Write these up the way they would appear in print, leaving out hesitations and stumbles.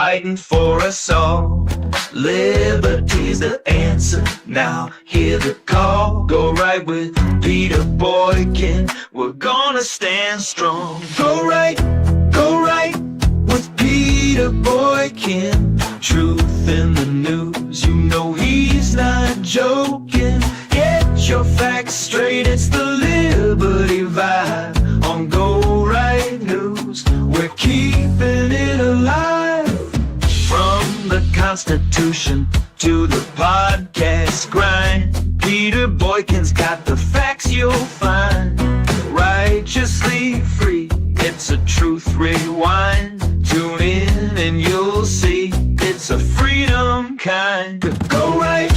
fighting for us all. Liberty's the answer, now hear the call. Go right with Peter Boykin, we're gonna stand strong. Go right with Peter Boykin. Truth in the news, you know he's not joking. Get your facts straight, it's the Liberty Vibe on Go Right News. We're keeping it alive. From the Constitution to the podcast grind, Peter Boykin's got the facts you'll find. Righteously free, it's a truth rewind. Tune in and you'll see it's a freedom kind. Go right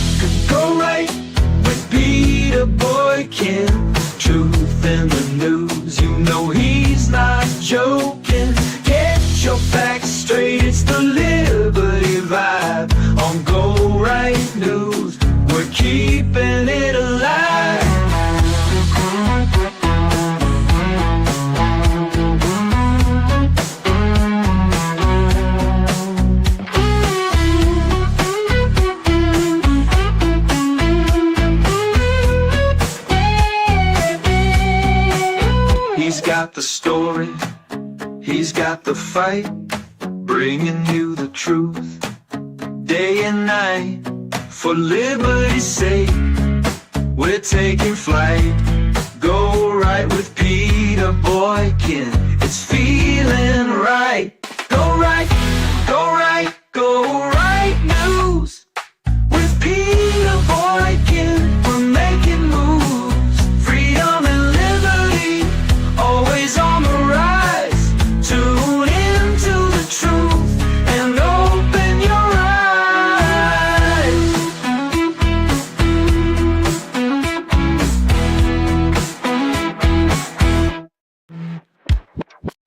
with Peter Boykin. Truth in the news, you know he's not joking. Get your facts straight, it's the Liberty Vibe on Go Right News. We're keeping it alive. He's got the story, he's got the fight, bringing you the truth, day and night. For liberty's sake, we're taking flight. Go right with Peter Boykin, it's feeling right. Go right news. With Peter Boykin, we're making moves. Freedom and liberty, always on the rise. Tune into the truth and open your eyes.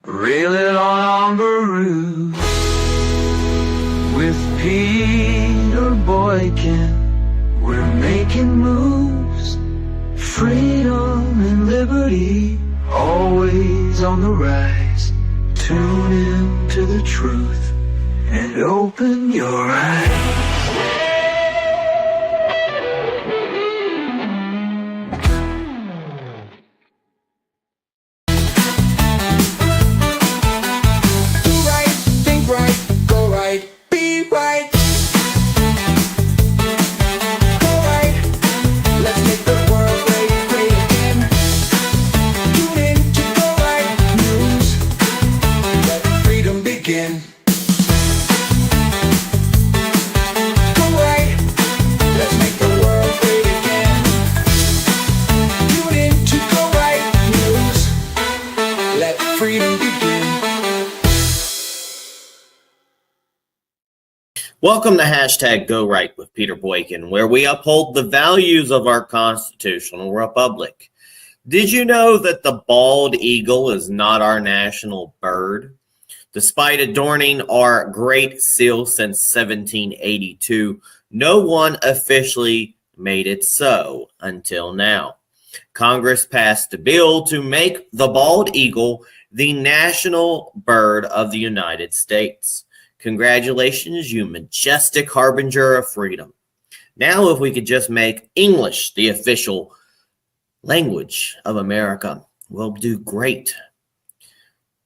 Reel it on the roof with Peter Boykin. We're making moves. Freedom and liberty, always on the rise. Tune in to the truth and open your eyes. Do right, think right, go right, be right. Go right, let's make the world great, great again. Tune in to Go Right News, let freedom begin. Go right, let's make the world great again. Tune in to Go Right News, let freedom begin. Welcome to Hashtag Go Right with Peter Boykin, where we uphold the values of our constitutional republic. Did you know that the bald eagle is not our national bird? Despite adorning our great seal since 1782, no one officially made it so until now. Congress passed a bill to make the bald eagle the national bird of the United States. Congratulations, you majestic harbinger of freedom. Now, if we could just make English the official language of America, we'll do great.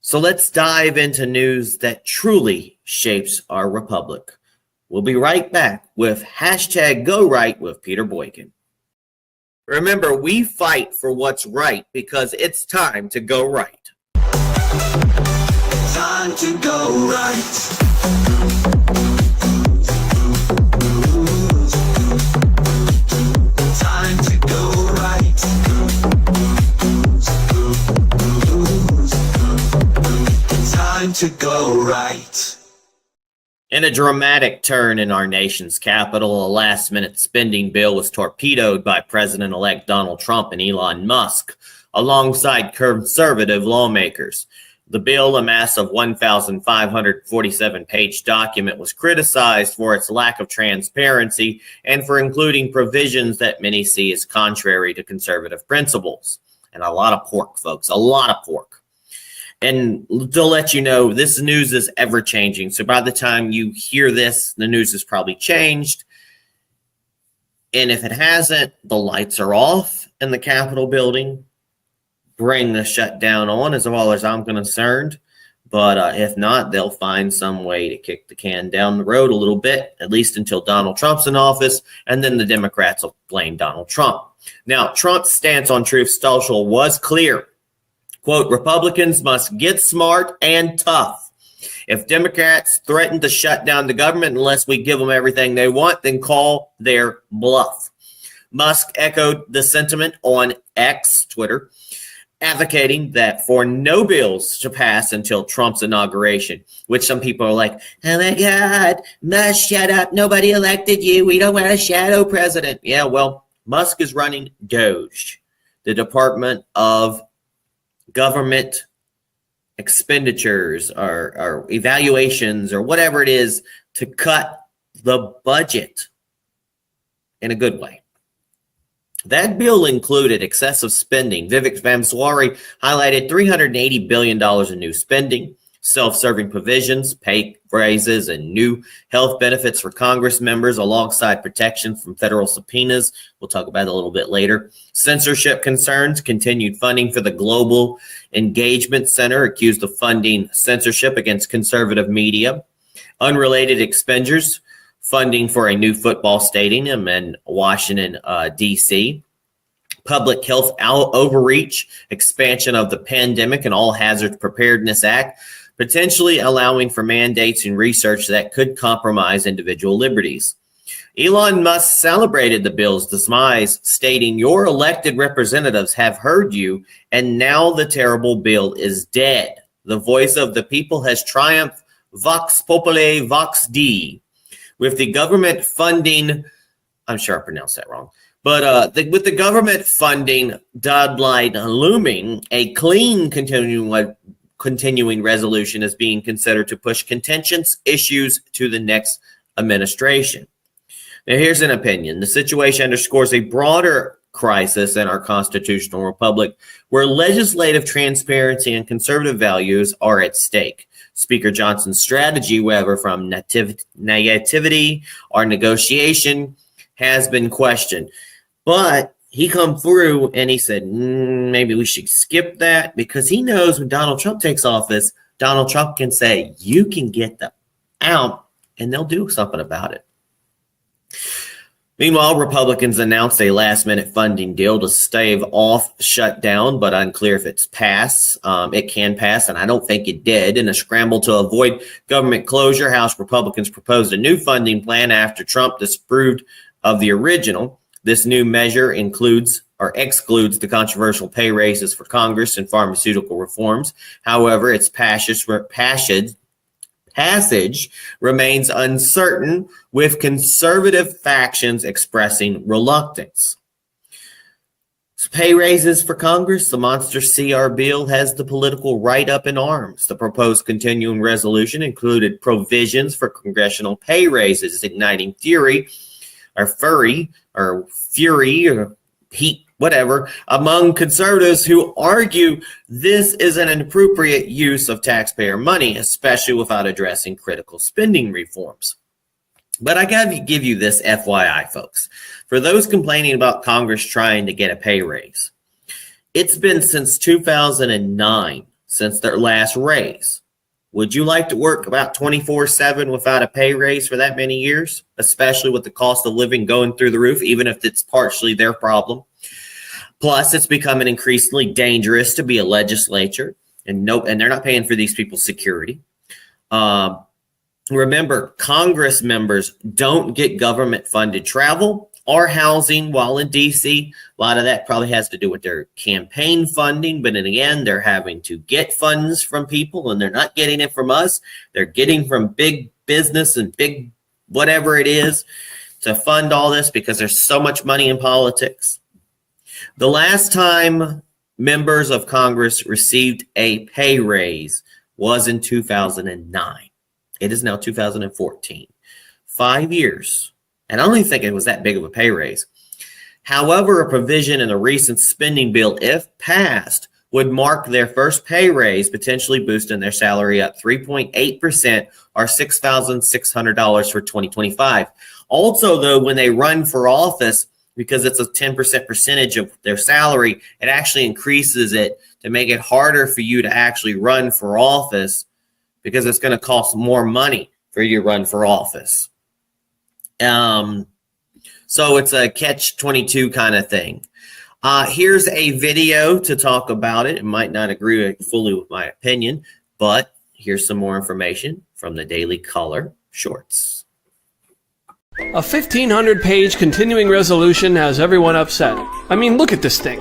So let's dive into news that truly shapes our republic. We'll be right back with Hashtag Go Right with Peter Boykin. Remember, we fight for what's right because it's time to go right. Time to go right. Time to go right. Time to go right. In a dramatic turn in our nation's capital, a last-minute spending bill was torpedoed by President-elect Donald Trump and Elon Musk, alongside conservative lawmakers. The bill, a massive 1,547-page document, was criticized for its lack of transparency and for including provisions that many see as contrary to conservative principles. And a lot of pork, folks, a lot of pork. And to let you know, this news is ever changing. So by the time you hear this, the news has probably changed. And if it hasn't, the lights are off in the Capitol building. Bring the shutdown on, as well as I'm concerned. But if not, they'll find some way to kick the can down the road a little bit, at least until Donald Trump's in office, and then the Democrats will blame Donald Trump. Now, Trump's stance on Truth Social was clear. Quote, Republicans must get smart and tough. If Democrats threaten to shut down the government unless we give them everything they want, then call their bluff. Musk echoed the sentiment on X, Twitter, advocating that for no bills to pass until Trump's inauguration, which some people are like, oh my God, Musk, shut up. Nobody elected you. We don't want a shadow president. Yeah, well, Musk is running DOGE, the Department of Government Expenditures or evaluations or whatever it is to cut the budget in a good way. That bill included excessive spending. Vivek Vamswari highlighted $380 billion in new spending, self-serving provisions, pay raises, and new health benefits for Congress members alongside protection from federal subpoenas. We'll talk about it a little bit later. Censorship concerns, continued funding for the Global Engagement Center, accused of funding censorship against conservative media. Unrelated expenditures, funding for a new football stadium in Washington, D.C., public health overreach, expansion of the Pandemic and All Hazards Preparedness Act, potentially allowing for mandates and research that could compromise individual liberties. Elon Musk celebrated the bill's demise, stating, your elected representatives have heard you, and now the terrible bill is dead. The voice of the people has triumphed. Vox populi, vox Dei. With the government funding, I'm sure I pronounced that wrong, but with the government funding deadline looming, a clean continuing resolution is being considered to push contentious issues to the next administration. Now, here's an opinion. The situation underscores a broader crisis in our constitutional republic where legislative transparency and conservative values are at stake. Speaker Johnson's strategy, whether from naivety or negotiation, has been questioned. But he come through and he said, maybe we should skip that, because he knows when Donald Trump takes office, Donald Trump can say, you can get them out, and they'll do something about it. Meanwhile, Republicans announced a last-minute funding deal to stave off shutdown, but unclear if it's passed. It can pass, and I don't think it did. In a scramble to avoid government closure, House Republicans proposed a new funding plan after Trump disapproved of the original. This new measure includes or excludes the controversial pay raises for Congress and pharmaceutical reforms. However, its passage remains uncertain, with conservative factions expressing reluctance. Pay raises for Congress, the monster CR bill has the political right up in arms. The proposed continuing resolution included provisions for congressional pay raises, igniting fury or heat, whatever, among conservatives who argue this is an inappropriate use of taxpayer money, especially without addressing critical spending reforms. But I got to give you this FYI, folks. For those complaining about Congress trying to get a pay raise, it's been since 2009 since their last raise. Would you like to work about 24/7 without a pay raise for that many years, especially with the cost of living going through the roof, even if it's partially their problem? Plus, it's becoming increasingly dangerous to be a legislature, and they're not paying for these people's security. Remember, Congress members don't get government-funded travel or housing while in D.C. A lot of that probably has to do with their campaign funding, but in the end, they're having to get funds from people, and they're not getting it from us. They're getting from big business and big whatever it is to fund all this, because there's so much money in politics. The last time members of Congress received a pay raise was in 2009. It is now 2014. 5 years. And I don't even think it was that big of a pay raise. However, a provision in a recent spending bill, if passed, would mark their first pay raise, potentially boosting their salary up 3.8% or $6,600 for 2025. Also, though, when they run for office, because it's a 10% percentage of their salary, it actually increases it to make it harder for you to actually run for office because it's going to cost more money for you to run for office. So it's a catch-22 kind of thing. Here's a video to talk about it. It might not agree fully with my opinion, but here's some more information from the Daily Caller Shorts. A 1,500-page continuing resolution has everyone upset. I mean, look at this thing.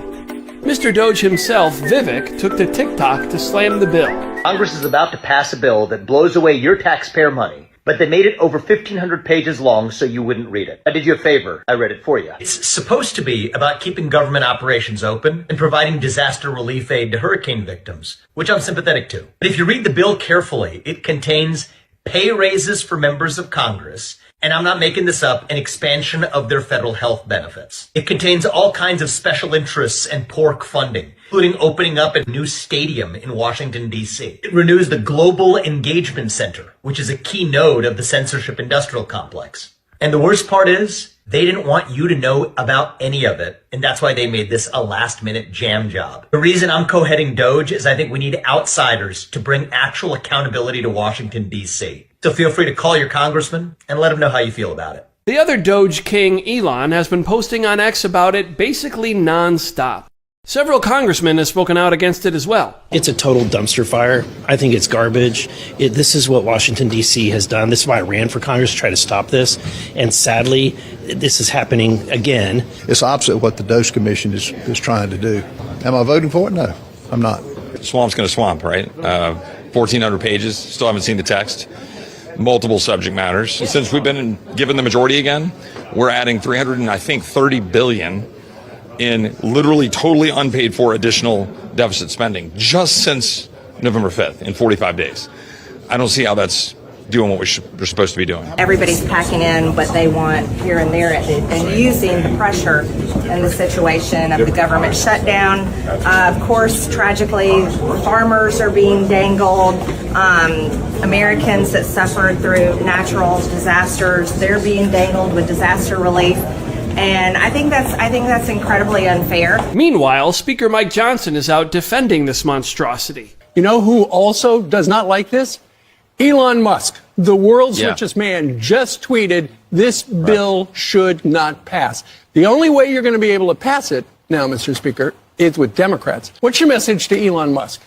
Mr. Doge himself, Vivek, took to TikTok to slam the bill. Congress is about to pass a bill that blows away your taxpayer money, but they made it over 1,500 pages long so you wouldn't read it. I did you a favor. I read it for you. It's supposed to be about keeping government operations open and providing disaster relief aid to hurricane victims, which I'm sympathetic to. But if you read the bill carefully, it contains pay raises for members of Congress, and I'm not making this up, an expansion of their federal health benefits. It contains all kinds of special interests and pork funding, including opening up a new stadium in Washington, D.C. It renews the Global Engagement Center, which is a key node of the censorship industrial complex. And the worst part is, they didn't want you to know about any of it, and that's why they made this a last-minute jam job. The reason I'm co-heading Doge is I think we need outsiders to bring actual accountability to Washington, D.C. So feel free to call your congressman and let him know how you feel about it. The other Doge king, Elon, has been posting on X about it basically non-stop. Several congressmen have spoken out against it as well. It's a total dumpster fire. I think it's garbage. This is what Washington, D.C. has done. This is why I ran for Congress, to try to stop this. And sadly, this is happening again. It's opposite of what the Doge Commission is trying to do. Am I voting for it? No, I'm not. Swamp's going to swamp, right? 1,400 pages. Still haven't seen the text. Multiple subject matters. Since we've been given the majority again, we're adding $330 billion in literally totally unpaid for additional deficit spending just since November 5th in 45 days. I don't see how that's doing what we're supposed to be doing. Everybody's packing in what they want here and there and using the pressure and the situation of the government shutdown. Of course, tragically, farmers are being dangled. Americans that suffered through natural disasters, they're being dangled with disaster relief. And I think that's incredibly unfair. Meanwhile, Speaker Mike Johnson is out defending this monstrosity. You know who also does not like this? Elon Musk, the world's richest man, just tweeted, this bill should not pass. The only way you're going to be able to pass it now, Mr. Speaker, is with Democrats. What's your message to Elon Musk?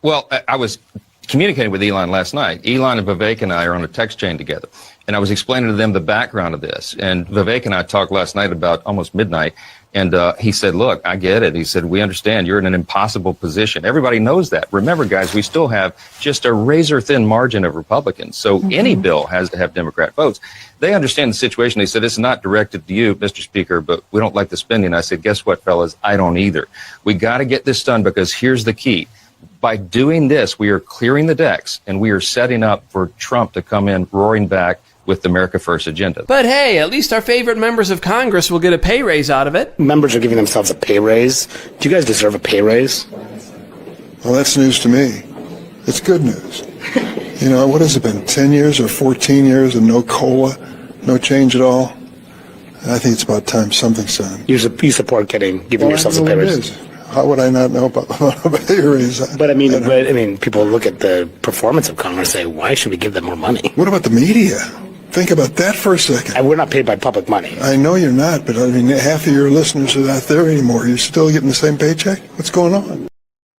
Well, I was communicating with Elon last night. Elon and Vivek and I are on a text chain together. And I was explaining to them the background of this. And Vivek and I talked last night about almost midnight. And he said, look, I get it. He said, we understand you're in an impossible position. Everybody knows that. Remember, guys, we still have just a razor-thin margin of Republicans. So any bill has to have Democrat votes. They understand the situation. They said, it's not directed to you, Mr. Speaker, but we don't like the spending. I said, guess what, fellas? I don't either. We got to get this done because here's the key. By doing this, we are clearing the decks and we are setting up for Trump to come in roaring back with the America First agenda. But hey, at least our favorite members of Congress will get a pay raise out of it. Members are giving themselves a pay raise. Do you guys deserve a pay raise? Well, that's news to me. It's good news. You know, what has it been, 10 years or 14 years and no COLA, no change at all? I think it's about time something's done. You support giving yourselves a pay raise? How would I not know about a pay raise? But I mean, people look at the performance of Congress and say, why should we give them more money? What about the media? Think about that for a second. And we're not paid by public money. I know you're not, but I mean, half of your listeners are not there anymore. You're still getting the same paycheck? What's going on?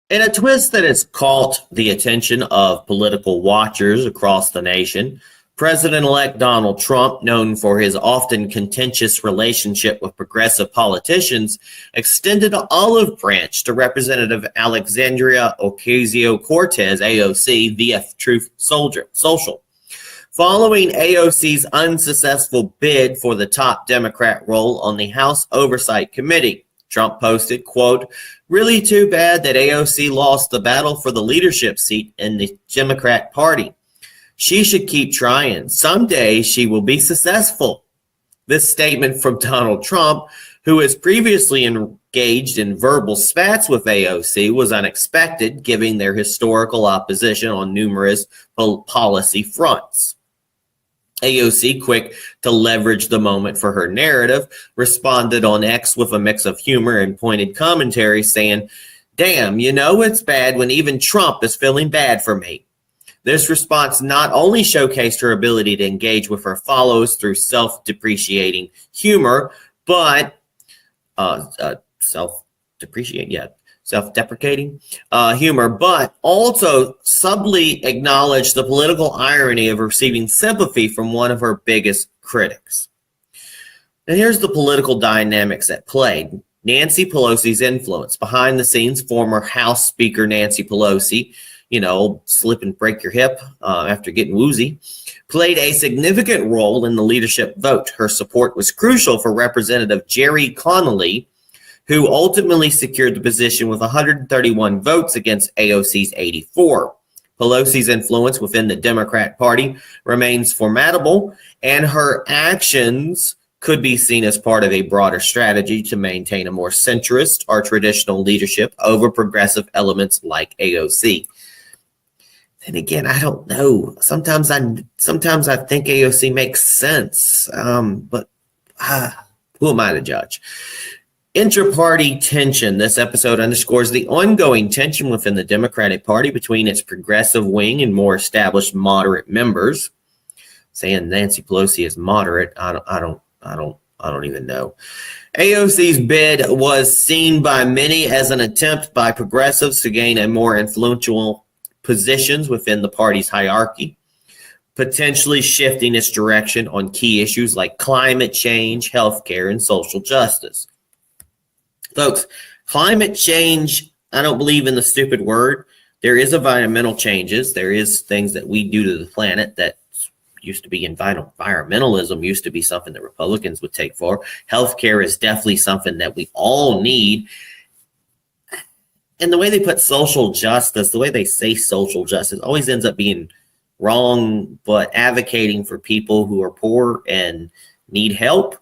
In a twist that has caught the attention of political watchers across the nation, President-elect Donald Trump, known for his often contentious relationship with progressive politicians, extended an olive branch to Representative Alexandria Ocasio-Cortez, AOC, via Truth Social. Following AOC's unsuccessful bid for the top Democrat role on the House Oversight Committee, Trump posted, quote, really too bad that AOC lost the battle for the leadership seat in the Democrat Party. She should keep trying. Someday she will be successful. This statement from Donald Trump who has previously engaged in verbal spats with AOC, was unexpected, given their historical opposition on numerous policy fronts. AOC, quick to leverage the moment for her narrative, responded on X with a mix of humor and pointed commentary, saying, "Damn, you know it's bad when even Trump is feeling bad for me." This response not only showcased her ability to engage with her followers through self-depreciating humor, but self-deprecating humor, but also subtly acknowledged the political irony of receiving sympathy from one of her biggest critics. And here's the political dynamics at play. Nancy Pelosi's influence. Behind the scenes, former House Speaker Nancy Pelosi, slip and break your hip after getting woozy, played a significant role in the leadership vote. Her support was crucial for Representative Jerry Connolly, who ultimately secured the position with 131 votes against AOC's 84. Pelosi's influence within the Democrat Party remains formidable, and her actions could be seen as part of a broader strategy to maintain a more centrist or traditional leadership over progressive elements like AOC. Then again, I don't know. Sometimes I think AOC makes sense, but who am I to judge? Intra-party tension. This episode underscores the ongoing tension within the Democratic Party between its progressive wing and more established moderate members. Saying Nancy Pelosi is moderate, I don't even know. AOC's bid was seen by many as an attempt by progressives to gain a more influential positions within the party's hierarchy, potentially shifting its direction on key issues like climate change, healthcare, and social justice. Folks, climate change, I don't believe in the stupid word. There is environmental changes. There is things that we do to the planet that used to be environmentalism, used to be something that Republicans would take for. Healthcare is definitely something that we all need. And the way they put social justice, the way they say social justice, always ends up being wrong, but advocating for people who are poor and need help,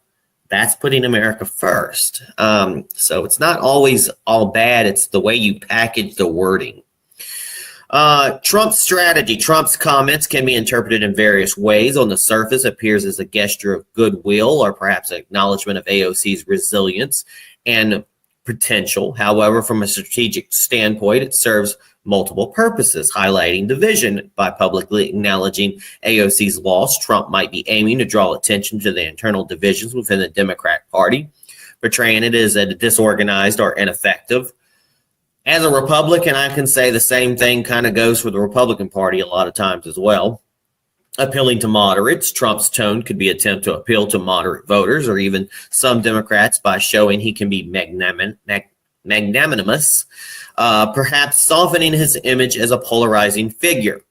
that's putting America first. So it's not always all bad. It's the way you package the wording. Trump's strategy. Trump's comments can be interpreted in various ways. On the surface, it appears as a gesture of goodwill or perhaps an acknowledgement of AOC's resilience and potential. However, from a strategic standpoint, it serves multiple purposes, highlighting division. By publicly acknowledging AOC's loss, Trump might be aiming to draw attention to the internal divisions within the Democrat Party, portraying it as a disorganized or ineffective. As a Republican, I can say the same thing kind of goes for the Republican Party a lot of times as well. Appealing to moderates, Trump's tone could be an attempt to appeal to moderate voters or even some Democrats by showing he can be magnanimous, perhaps softening his image as a polarizing figure,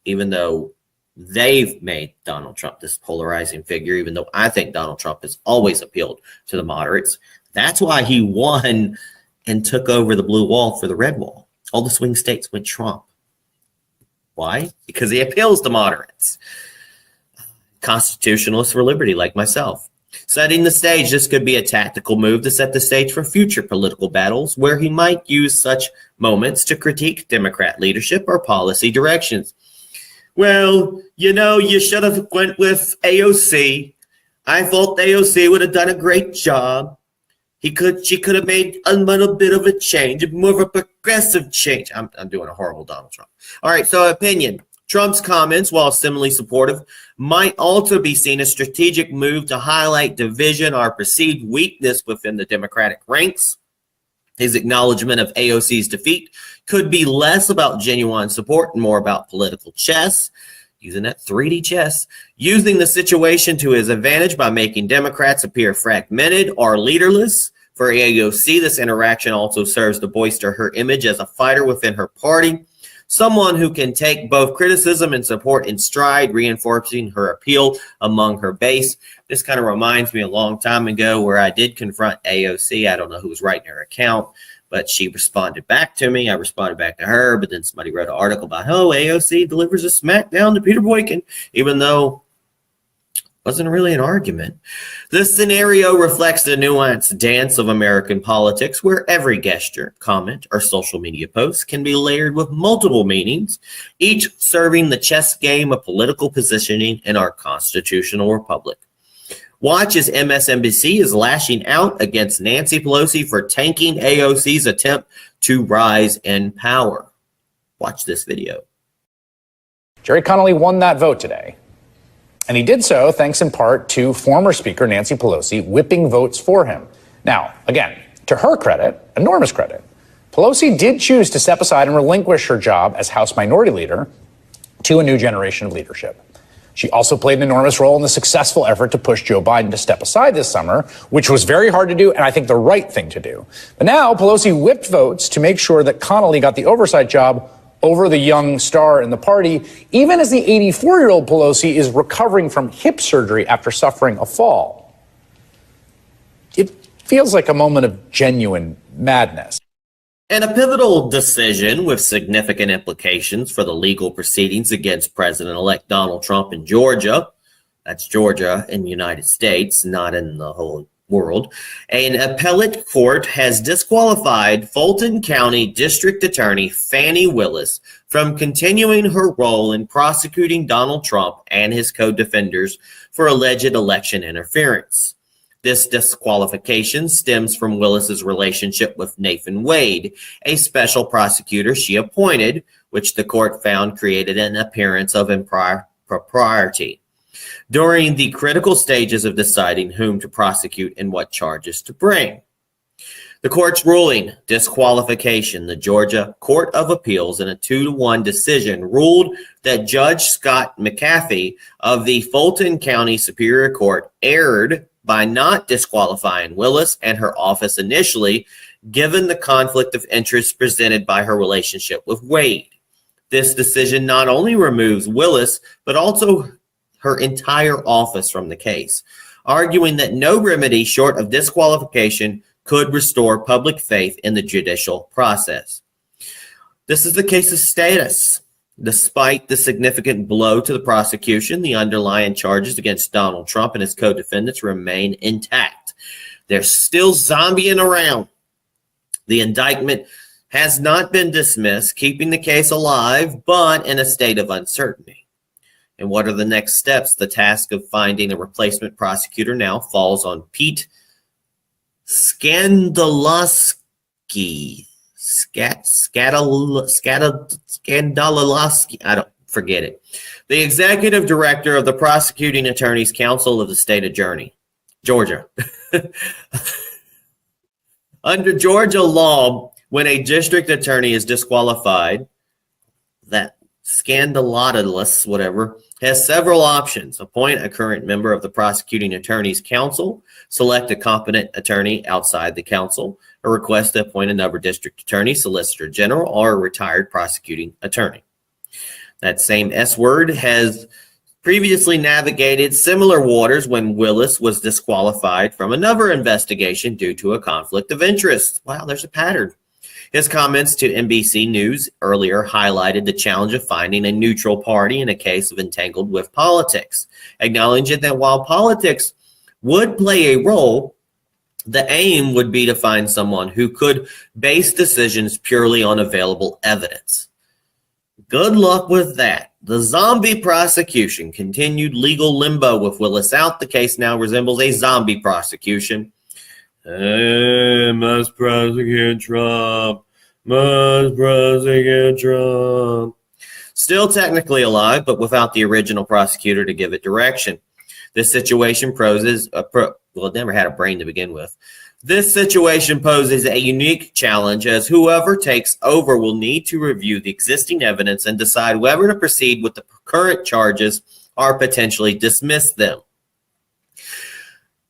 even though they've made Donald Trump this polarizing figure, even though I think Donald Trump has always appealed to the moderates. That's why he won and took over the blue wall for the red wall. All the swing states went Trump. Why? Because he appeals to moderates. Constitutionalists for liberty, like myself. Setting the stage, this could be a tactical move to set the stage for future political battles where he might use such moments to critique Democrat leadership or policy directions. Well, you should have went with AOC. I thought AOC would have done a great job. She could have made a little bit of a change, more of a progressive change. I'm doing a horrible Donald Trump. All right, so opinion. Trump's comments, while similarly supportive, might also be seen as a strategic move to highlight division or perceived weakness within the Democratic ranks. His acknowledgement of AOC's defeat could be less about genuine support and more about political chess, using that 3D chess, using the situation to his advantage by making Democrats appear fragmented or leaderless. For AOC, this interaction also serves to bolster her image as a fighter within her party, someone who can take both criticism and support in stride, reinforcing her appeal among her base. This kind of reminds me a long time ago where I did confront AOC. I don't know who was writing her account, but she responded back to me. I responded back to her, but then somebody wrote an article about, AOC delivers a smackdown to Peter Boykin, even though, Wasn't really an argument. This scenario reflects the nuanced dance of American politics, where every gesture, comment, or social media post can be layered with multiple meanings, each serving the chess game of political positioning in our constitutional republic. Watch as MSNBC is lashing out against Nancy Pelosi for tanking AOC's attempt to rise in power. Watch this video. Jerry Connolly won that vote today. And he did so thanks in part to former Speaker Nancy Pelosi whipping votes for him. Now, again, to her credit, enormous credit, Pelosi did choose to step aside and relinquish her job as House Minority Leader to a new generation of leadership. She also played an enormous role in the successful effort to push Joe Biden to step aside this summer, which was very hard to do and I think the right thing to do. But now Pelosi whipped votes to make sure that Connolly got the oversight job over the young star in the party, even as the 84-year-old Pelosi is recovering from hip surgery after suffering a fall. It feels like a moment of genuine madness. And a pivotal decision with significant implications for the legal proceedings against President-elect Donald Trump in Georgia. That's Georgia in the United States, not in the whole world. An appellate court has disqualified Fulton County District Attorney Fani Willis from continuing her role in prosecuting Donald Trump and his co-defenders for alleged election interference. This disqualification stems from Willis's relationship with Nathan Wade, a special prosecutor she appointed, which the court found created an appearance of impropriety during the critical stages of deciding whom to prosecute and what charges to bring. The court's ruling, disqualification, the Georgia Court of Appeals in a 2-1 decision ruled that Judge Scott McAfee of the Fulton County Superior Court erred by not disqualifying Willis and her office initially, given the conflict of interest presented by her relationship with Wade. This decision not only removes Willis, but also her entire office from the case, arguing that no remedy short of disqualification could restore public faith in the judicial process. This is the case's status. Despite the significant blow to the prosecution, the underlying charges against Donald Trump and his co-defendants remain intact. They're still zombieing around. The indictment has not been dismissed, keeping the case alive, but in a state of uncertainty. And what are the next steps? The task of finding a replacement prosecutor now falls on Pete Skandalowski. Skandalowski. I don't forget it. The executive director of the Prosecuting Attorneys Council of the state of Georgia. Under Georgia law, when a district attorney is disqualified, that scandalous, whatever, has several options. Appoint a current member of the Prosecuting Attorneys Council, select a competent attorney outside the council, or request to appoint another district attorney, solicitor general, or a retired prosecuting attorney. That same S word has previously navigated similar waters when Willis was disqualified from another investigation due to a conflict of interest. Wow, there's a pattern. His comments to NBC News earlier highlighted the challenge of finding a neutral party in a case of entangled with politics, acknowledging that while politics would play a role, the aim would be to find someone who could base decisions purely on available evidence. Good luck with that. The zombie prosecution continued legal limbo with Willis out. The case now resembles a zombie prosecution. Must prosecute Trump. Must prosecute Trump. Still technically alive, but without the original prosecutor to give it direction. This situation poses it never had a brain to begin with. This situation poses a unique challenge, as whoever takes over will need to review the existing evidence and decide whether to proceed with the current charges or potentially dismiss them.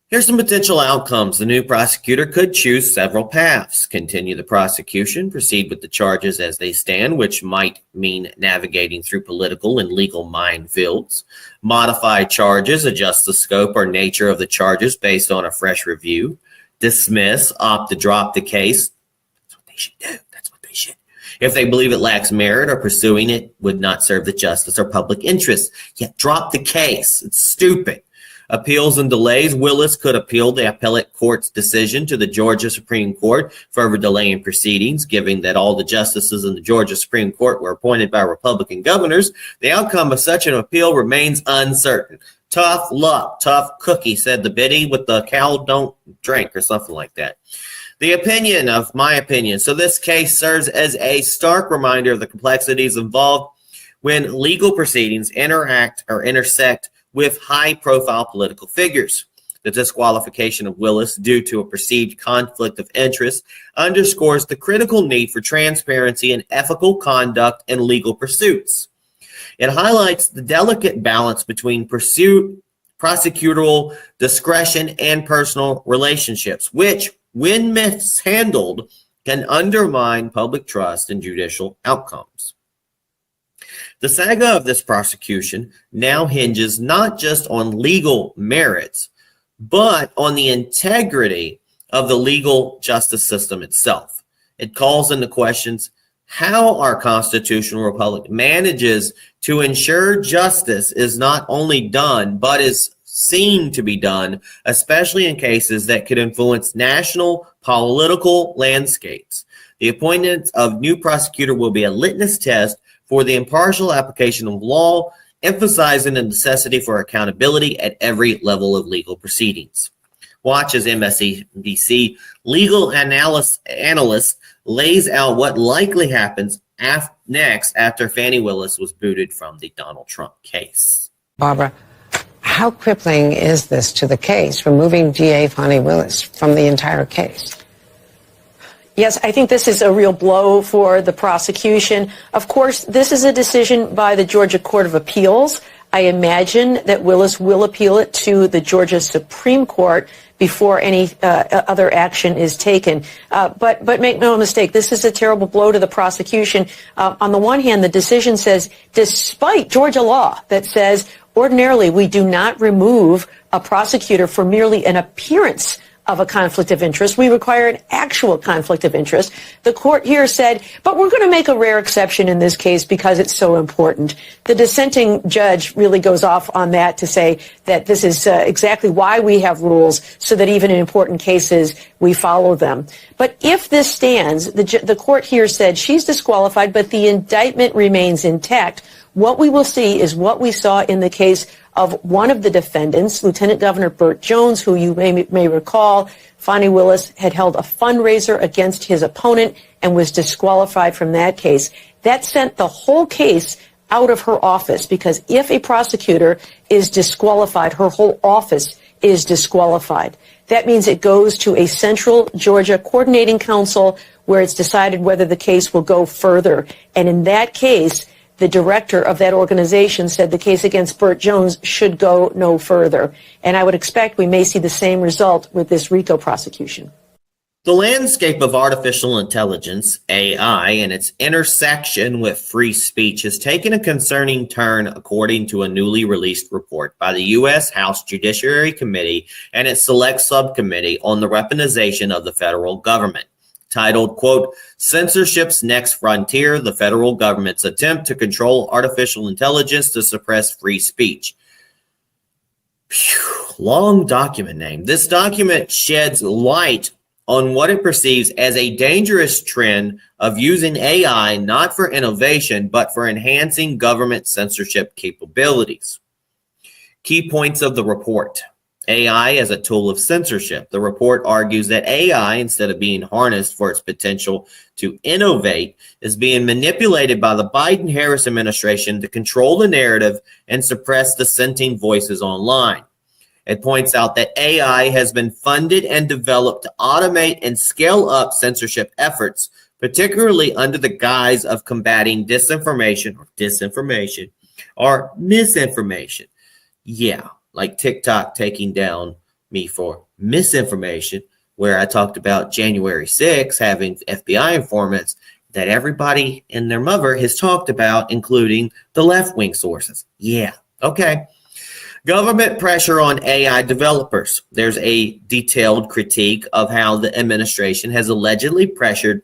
Here's some potential outcomes. The new prosecutor could choose several paths: continue the prosecution, proceed with the charges as they stand, which might mean navigating through political and legal minefields, modify charges, adjust the scope or nature of the charges based on a fresh review, dismiss, opt to drop the case. That's what they should do. That's what they should. If they believe it lacks merit or pursuing it would not serve the justice or public interest, yet drop the case. It's stupid. appeals and delays. Willis could appeal the appellate court's decision to the Georgia Supreme Court, further delaying proceedings. Given that all the justices in the Georgia Supreme Court were appointed by Republican governors, the outcome of such an appeal remains uncertain. Tough luck, tough cookie, said the biddy with the cow don't drink, or something like that. The opinion of my opinion. So this case serves as a stark reminder of the complexities involved when legal proceedings interact or intersect with high-profile political figures. The disqualification of Willis due to a perceived conflict of interest underscores the critical need for transparency and ethical conduct in legal pursuits. It highlights the delicate balance between prosecutorial discretion and personal relationships, which, when mishandled, can undermine public trust in judicial outcomes. The saga of this prosecution now hinges not just on legal merits, but on the integrity of the legal justice system itself. It calls into questions how our constitutional republic manages to ensure justice is not only done, but is seen to be done, especially in cases that could influence national political landscapes. The appointment of new prosecutor will be a litmus test for the impartial application of law, emphasizing the necessity for accountability at every level of legal proceedings. Watch as MSNBC legal analyst lays out what likely happens next after Fani Willis was booted from the Donald Trump case. Barbara, how crippling is this to the case, removing DA Fani Willis from the entire case? Yes, I think this is a real blow for the prosecution. Of course, this is a decision by the Georgia Court of Appeals. I imagine that Willis will appeal it to the Georgia Supreme Court before any other action is taken. But make no mistake, this is a terrible blow to the prosecution. On the one hand, the decision says, despite Georgia law that says ordinarily we do not remove a prosecutor for merely an appearance of a conflict of interest. We require an actual conflict of interest. The court here said, but we're going to make a rare exception in this case because it's so important. The dissenting judge really goes off on that to say that this is exactly why we have rules, so that even in important cases we follow them. But if this stands, the court here said she's disqualified, but the indictment remains intact. What we will see is what we saw in the case of one of the defendants, Lieutenant Governor Burt Jones, who you may recall, Fani Willis had held a fundraiser against his opponent and was disqualified from that case. That sent the whole case out of her office, because if a prosecutor is disqualified, her whole office is disqualified. That means it goes to a central Georgia coordinating council where it's decided whether the case will go further. And in that case, the director of that organization said the case against Burt Jones should go no further. And I would expect we may see the same result with this RICO prosecution. The landscape of artificial intelligence, AI, and its intersection with free speech has taken a concerning turn, according to a newly released report by the U.S. House Judiciary Committee and its Select Subcommittee on the Weaponization of the Federal Government, titled, quote, Censorship's Next Frontier, the Federal Government's Attempt to Control Artificial Intelligence to Suppress Free Speech. Phew, long document name. This document sheds light on what it perceives as a dangerous trend of using AI not for innovation, but for enhancing government censorship capabilities. Key points of the report. AI as a tool of censorship. The report argues that AI, instead of being harnessed for its potential to innovate, is being manipulated by the Biden-Harris administration to control the narrative and suppress dissenting voices online. It points out that AI has been funded and developed to automate and scale up censorship efforts, particularly under the guise of combating disinformation or misinformation. Yeah. Like TikTok taking down me for misinformation, where I talked about January 6th having FBI informants that everybody and their mother has talked about, including the left-wing sources. Yeah, okay. Government pressure on AI developers. There's a detailed critique of how the administration has allegedly pressured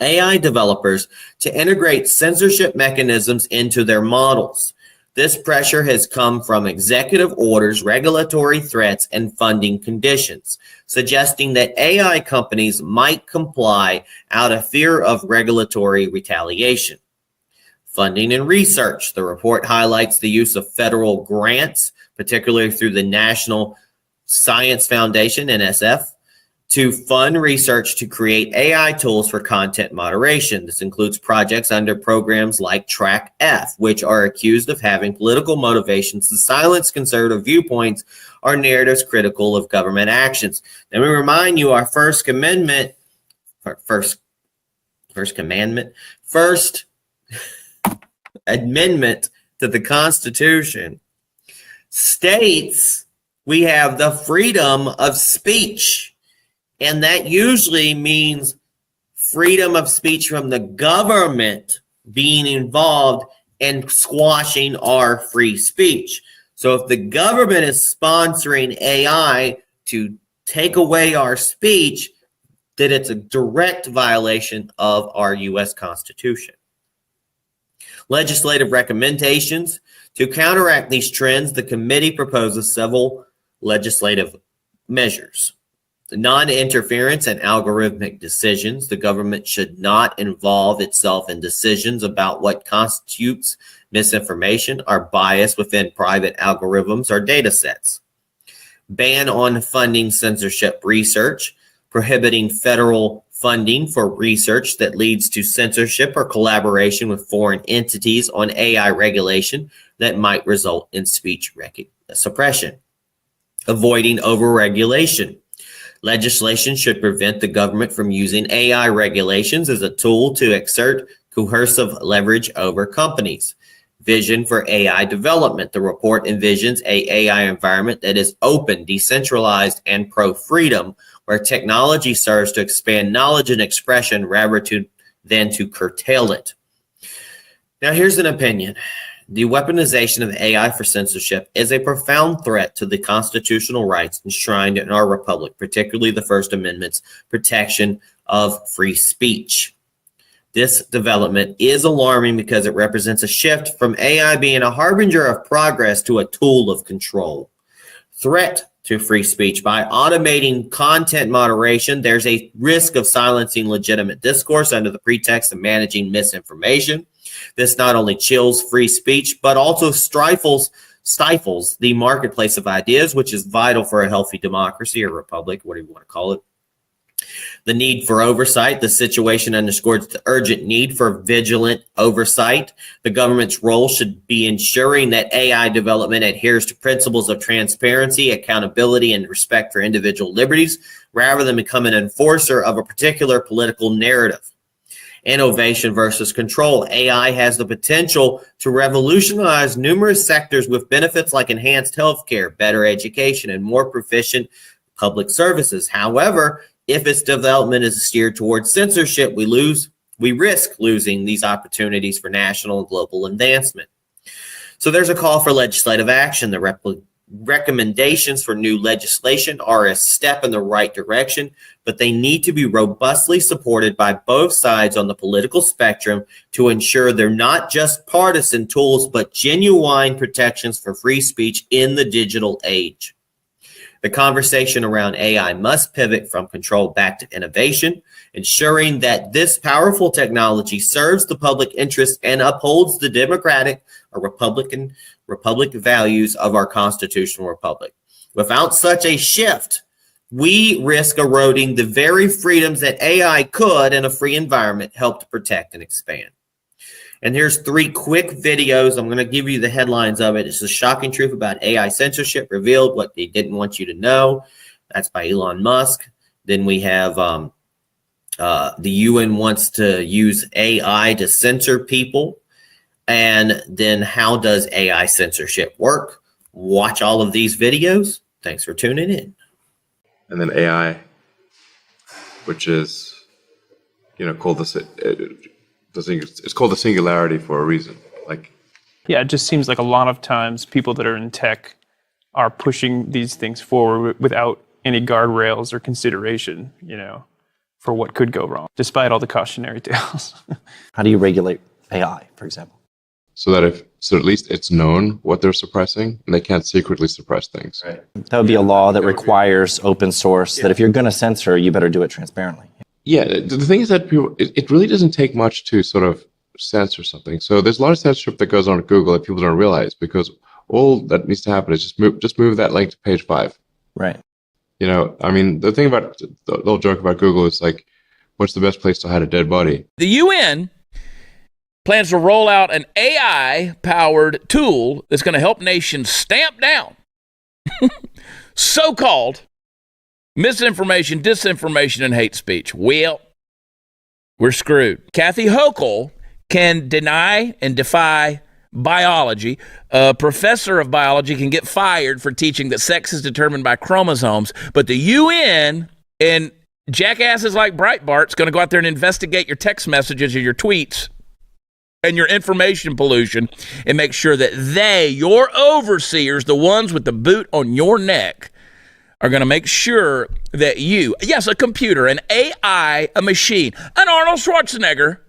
AI developers to integrate censorship mechanisms into their models. This pressure has come from executive orders, regulatory threats, and funding conditions, suggesting that AI companies might comply out of fear of regulatory retaliation. Funding and research. The report highlights the use of federal grants, particularly through the National Science Foundation, NSF, to fund research to create AI tools for content moderation. This includes projects under programs like Track F, which are accused of having political motivations to silence conservative viewpoints or narratives critical of government actions. Let me remind you, our First Amendment to the Constitution states we have the freedom of speech. And that usually means freedom of speech from the government being involved in squashing our free speech. So if the government is sponsoring AI to take away our speech, then it's a direct violation of our U.S. Constitution. Legislative recommendations. To counteract these trends, the committee proposes several legislative measures. Non-interference and algorithmic decisions. The government should not involve itself in decisions about what constitutes misinformation or bias within private algorithms or data sets. Ban on funding censorship research, prohibiting federal funding for research that leads to censorship or collaboration with foreign entities on AI regulation that might result in speech suppression. Avoiding overregulation. Legislation should prevent the government from using AI regulations as a tool to exert coercive leverage over companies. Vision for AI development. The report envisions an AI environment that is open, decentralized, and pro-freedom, where technology serves to expand knowledge and expression rather than to curtail it. Now, here's an opinion. The weaponization of AI for censorship is a profound threat to the constitutional rights enshrined in our republic, particularly the First Amendment's protection of free speech. This development is alarming because it represents a shift from AI being a harbinger of progress to a tool of control. Threat to free speech. By automating content moderation, there's a risk of silencing legitimate discourse under the pretext of managing misinformation. This not only chills free speech, but also stifles the marketplace of ideas, which is vital for a healthy democracy or republic, whatever you want to call it. The need for oversight. The situation underscores the urgent need for vigilant oversight. The government's role should be ensuring that AI development adheres to principles of transparency, accountability, and respect for individual liberties, rather than become an enforcer of a particular political narrative. Innovation versus control. AI has the potential to revolutionize numerous sectors with benefits like enhanced healthcare, better education, and more proficient public services. However, if its development is steered towards censorship, we risk losing these opportunities for national and global advancement. So there's a call for legislative action. The recommendations for new legislation are a step in the right direction, but they need to be robustly supported by both sides on the political spectrum to ensure they're not just partisan tools, but genuine protections for free speech in the digital age. The conversation around AI must pivot from control back to innovation, ensuring that this powerful technology serves the public interest and upholds the democratic or republic values of our constitutional republic. Without such a shift, we risk eroding the very freedoms that AI could, in a free environment, help to protect and expand. And here's 3 quick videos. I'm going to give you the headlines of it. It's the shocking truth about AI censorship revealed, what they didn't want you to know. That's by Elon Musk. Then we have the UN wants to use AI to censor people. And then how does AI censorship work? Watch all of these videos. Thanks for tuning in. And then AI, which is, called it's called the singularity for a reason. Yeah, it just seems like a lot of times people that are in tech are pushing these things forward without any guardrails or consideration, for what could go wrong, despite all the cautionary tales. How do you regulate AI, for example? so at least it's known what they're suppressing, and they can't secretly suppress things. Right. That would be a law that requires open source, that if you're going to censor, you better do it transparently. Yeah, the thing is that it really doesn't take much to sort of censor something. So there's a lot of censorship that goes on at Google that people don't realize, because all that needs to happen is just move that link to page 5. Right. You know, I mean, the thing about the whole joke about Google is like, what's the best place to hide a dead body? The UN plans to roll out an AI-powered tool that's going to help nations stamp down so-called misinformation, disinformation, and hate speech. Well, we're screwed. Kathy Hochul can deny and defy biology. A professor of biology can get fired for teaching that sex is determined by chromosomes, but the UN and jackasses like Breitbart's going to go out there and investigate your text messages or your tweets and your information pollution and make sure that they, your overseers, the ones with the boot on your neck, are going to make sure that you, yes, a computer, an AI, a machine, an Arnold Schwarzenegger,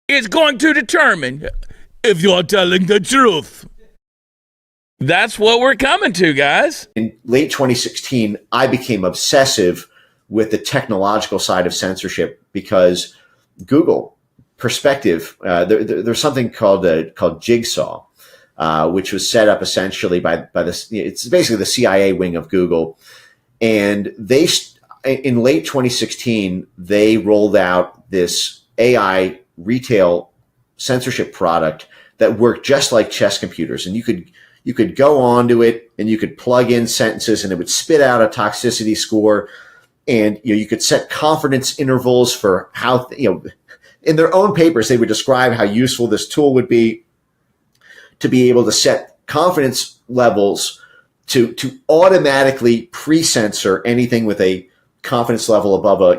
is going to determine if you're telling the truth. That's what we're coming to, guys. In late 2016, I became obsessive with the technological side of censorship because Google perspective, there's something called Jigsaw, which was set up essentially by this. It's basically the CIA wing of Google, and in late 2016 they rolled out this AI retail censorship product that worked just like chess computers, and you could go onto it and you could plug in sentences and it would spit out a toxicity score, and you could set confidence intervals for how in their own papers they would describe how useful this tool would be to be able to set confidence levels to automatically pre-censor anything with a confidence level above a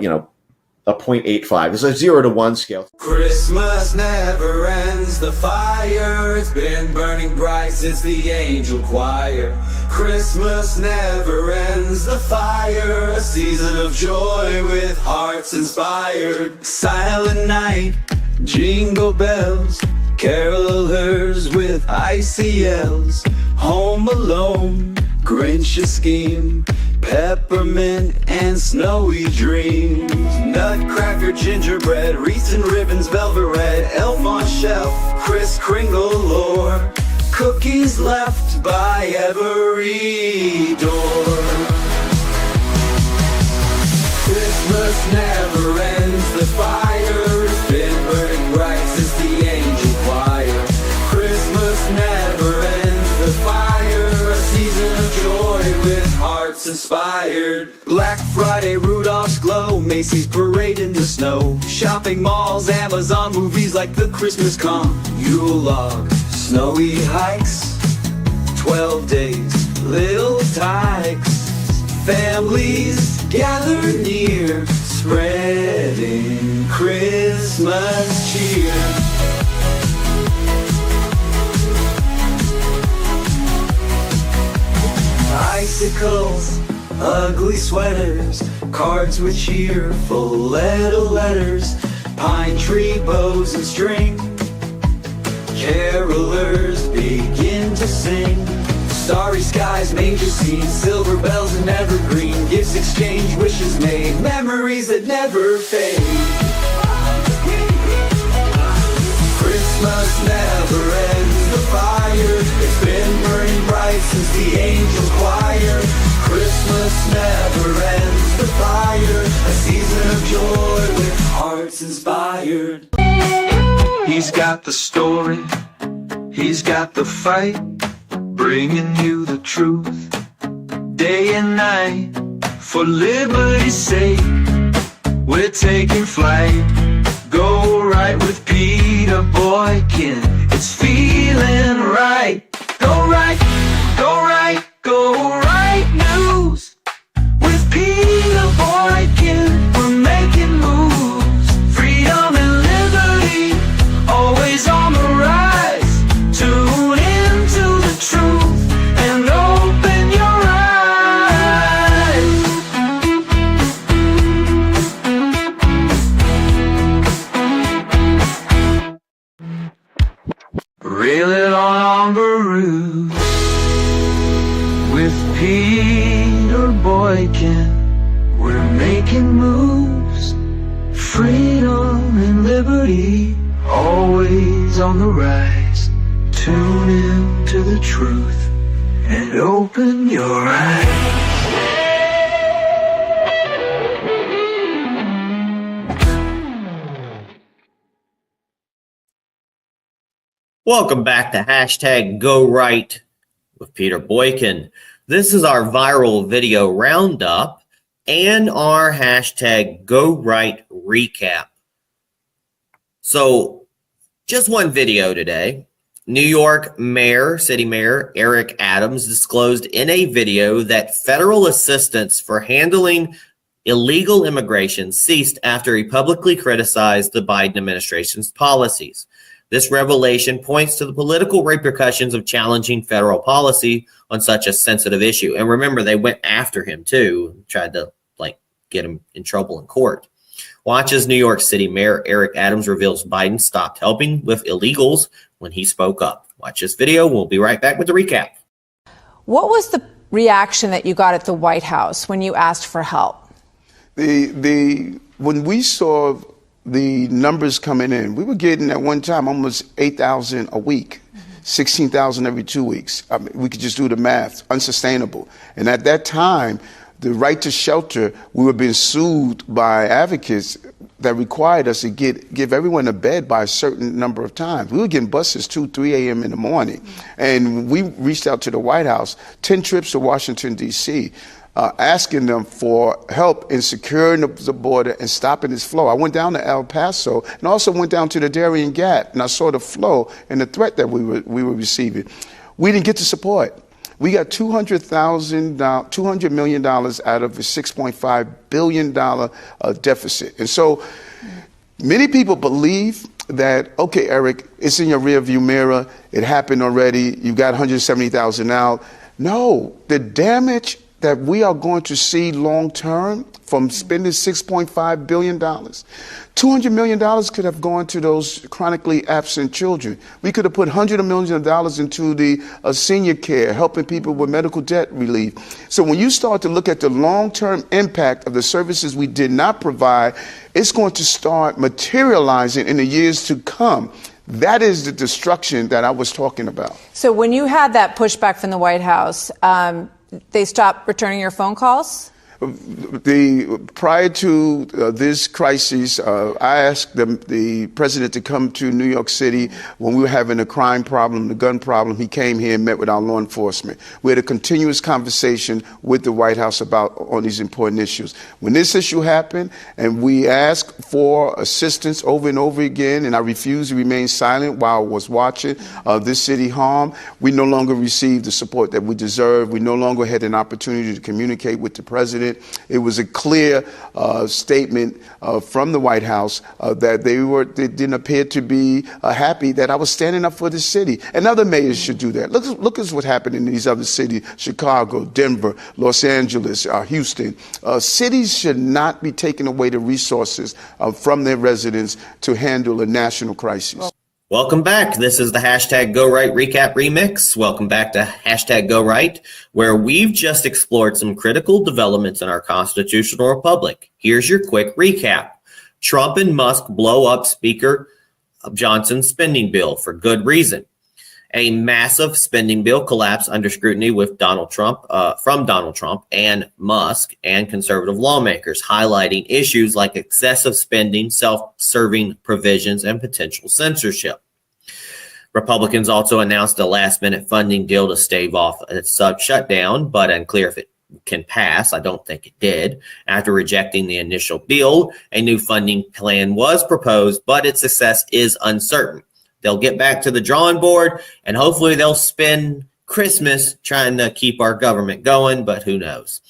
0.85. There's a 0 to 1 scale. Christmas never ends, the fire, it's been burning bright since the angel choir. Christmas never ends, the fire, a season of joy with hearts inspired. Silent night, jingle bells, carolers with ICLs. Home alone, Grinch scheme, peppermint and snowy dreams. Nutcracker, gingerbread, wreaths and ribbons, velvet red, elf on shelf, Kris Kringle lore, cookies left by every door. Christmas never ends, the fire's been burning bright since the angel choir. Christmas never ends, the fire, a season of joy with hearts inspired. Black Friday, Rudolph's glow, Macy's parade in the snow, shopping malls, Amazon movies like the Christmas Come, Yule log, snowy hikes, 12 days, little tykes, families gather near, spreading Christmas cheer. Icicles, ugly sweaters, cards with cheerful little letters, pine tree bows and string, carolers begin to sing. Starry skies, manger scenes, silver bells and evergreen, gifts exchanged, wishes made, memories that never fade. Christmas never ends, the fire, it's been burning bright since the angel choir. Christmas never ends, the fire, a season of joy with hearts inspired. He's got the story, he's got the fight, bringing you the truth, day and night, for liberty's sake, we're taking flight, go right with Peter Boykin, it's feeling right, go right, go right, go right news, with Peter Boykin, we're making moves, freedom and liberty, always on the rise, tune into the truth and open your Peter Boykin, we're making moves. Freedom and liberty, always on the rise. Tune in to the truth and open your eyes. Welcome back to hashtag Go Right with Peter Boykin. This is our viral video roundup and our hashtag Go Right recap. So just one video today. New York City Mayor Eric Adams disclosed in a video that federal assistance for handling illegal immigration ceased after he publicly criticized the Biden administration's policies. This revelation points to the political repercussions of challenging federal policy on such a sensitive issue. And remember, they went after him too, tried to get him in trouble in court. Watch as New York City Mayor Eric Adams reveals Biden stopped helping with illegals when he spoke up. Watch this video. We'll be right back with the recap. What was the reaction that you got at the White House when you asked for help? When we saw the numbers coming in, we were getting at one time almost 8,000 a week, 16,000 every 2 weeks. I mean, we could just do the math, unsustainable. And at that time, the right to shelter, we were being sued by advocates that required us to give everyone a bed by a certain number of times. We were getting buses 2, 3 a.m. in the morning. And we reached out to the White House, 10 trips to Washington, D.C., asking them for help in securing the border and stopping this flow. I went down to El Paso and also went down to the Darien Gap, and I saw the flow and the threat that we were receiving. We didn't get the support. We got $200 million out of a $6.5 billion deficit. And so many people believe that, okay, Eric, it's in your rearview mirror. It happened already. You got 170,000 out. No, the damage that we are going to see long term from spending $6.5 billion. $200 million could have gone to those chronically absent children. We could have put hundreds of millions of dollars into the senior care, helping people with medical debt relief. So when you start to look at the long-term impact of the services we did not provide, it's going to start materializing in the years to come. That is the destruction that I was talking about. So when you had that pushback from the White House, they stopped returning your phone calls? Prior to this crisis, I asked the president to come to New York City when we were having a crime problem, the gun problem. He came here and met with our law enforcement. We had a continuous conversation with the White House on these important issues. When this issue happened and we asked for assistance over and over again, and I refused to remain silent while I was watching this city harm, we no longer received the support that we deserved. We no longer had an opportunity to communicate with the president. It was a clear statement from the White House that they didn't appear to be happy that I was standing up for the city. And other mayors should do that. Look at what happened in these other cities: Chicago, Denver, Los Angeles, Houston. Cities should not be taking away the resources from their residents to handle a national crisis. Welcome back. This is the hashtag Go Right Recap Remix. Welcome back to hashtag Go Right, where we've just explored some critical developments in our constitutional republic. Here's your quick recap. Trump and Musk blow up Speaker Johnson's spending bill for good reason. A massive spending bill collapsed under scrutiny with from Donald Trump and Musk and conservative lawmakers, highlighting issues like excessive spending, self-serving provisions, and potential censorship. Republicans also announced a last-minute funding deal to stave off a shutdown, but unclear if it can pass. I don't think it did. After rejecting the initial bill, a new funding plan was proposed, but its success is uncertain. They'll get back to the drawing board, and hopefully they'll spend Christmas trying to keep our government going, but who knows?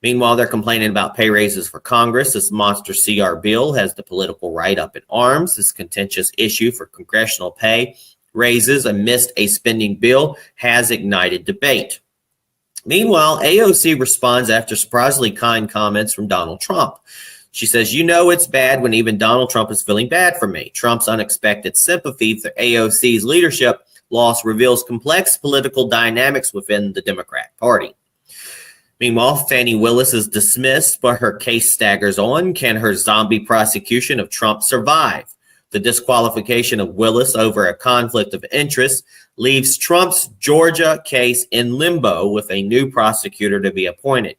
Meanwhile, they're complaining about pay raises for Congress. This monster CR bill has the political right up in arms. This contentious issue for congressional pay raises amidst a spending bill has ignited debate. Meanwhile, AOC responds after surprisingly kind comments from Donald Trump. She says, it's bad when even Donald Trump is feeling bad for me. Trump's unexpected sympathy for AOC's leadership loss reveals complex political dynamics within the Democrat Party. Meanwhile, Fani Willis is dismissed, but her case staggers on. Can her zombie prosecution of Trump survive? The disqualification of Willis over a conflict of interest leaves Trump's Georgia case in limbo with a new prosecutor to be appointed.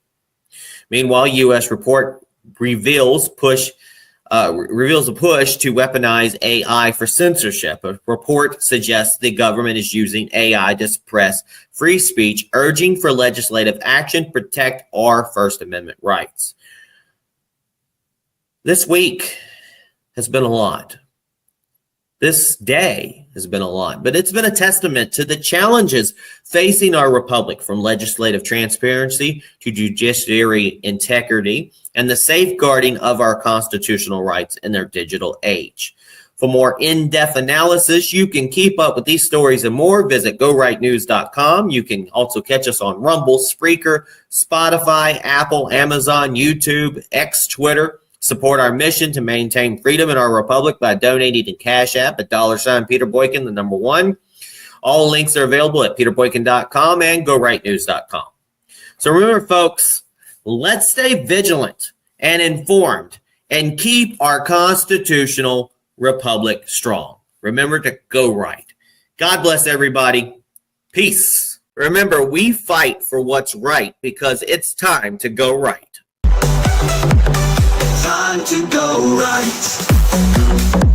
Meanwhile, U.S. report reveals a push to weaponize AI for censorship. A report suggests the government is using AI to suppress free speech, urging for legislative action to protect our First Amendment rights. This week has been a lot. This day has been a lot, but it's been a testament to the challenges facing our republic, from legislative transparency to judiciary integrity and the safeguarding of our constitutional rights in their digital age. For more in-depth analysis, you can keep up with these stories and more. Visit GoRightNews.com. You can also catch us on Rumble, Spreaker, Spotify, Apple, Amazon, YouTube, X, Twitter. Support our mission to maintain freedom in our republic by donating to Cash App at $ Peter Boykin, the number 1. All links are available at peterboykin.com and GoRightNews.com. So remember, folks, let's stay vigilant and informed and keep our constitutional republic strong. Remember to go right. God bless everybody. Peace. Remember, we fight for what's right because it's time to go right. Time to go right.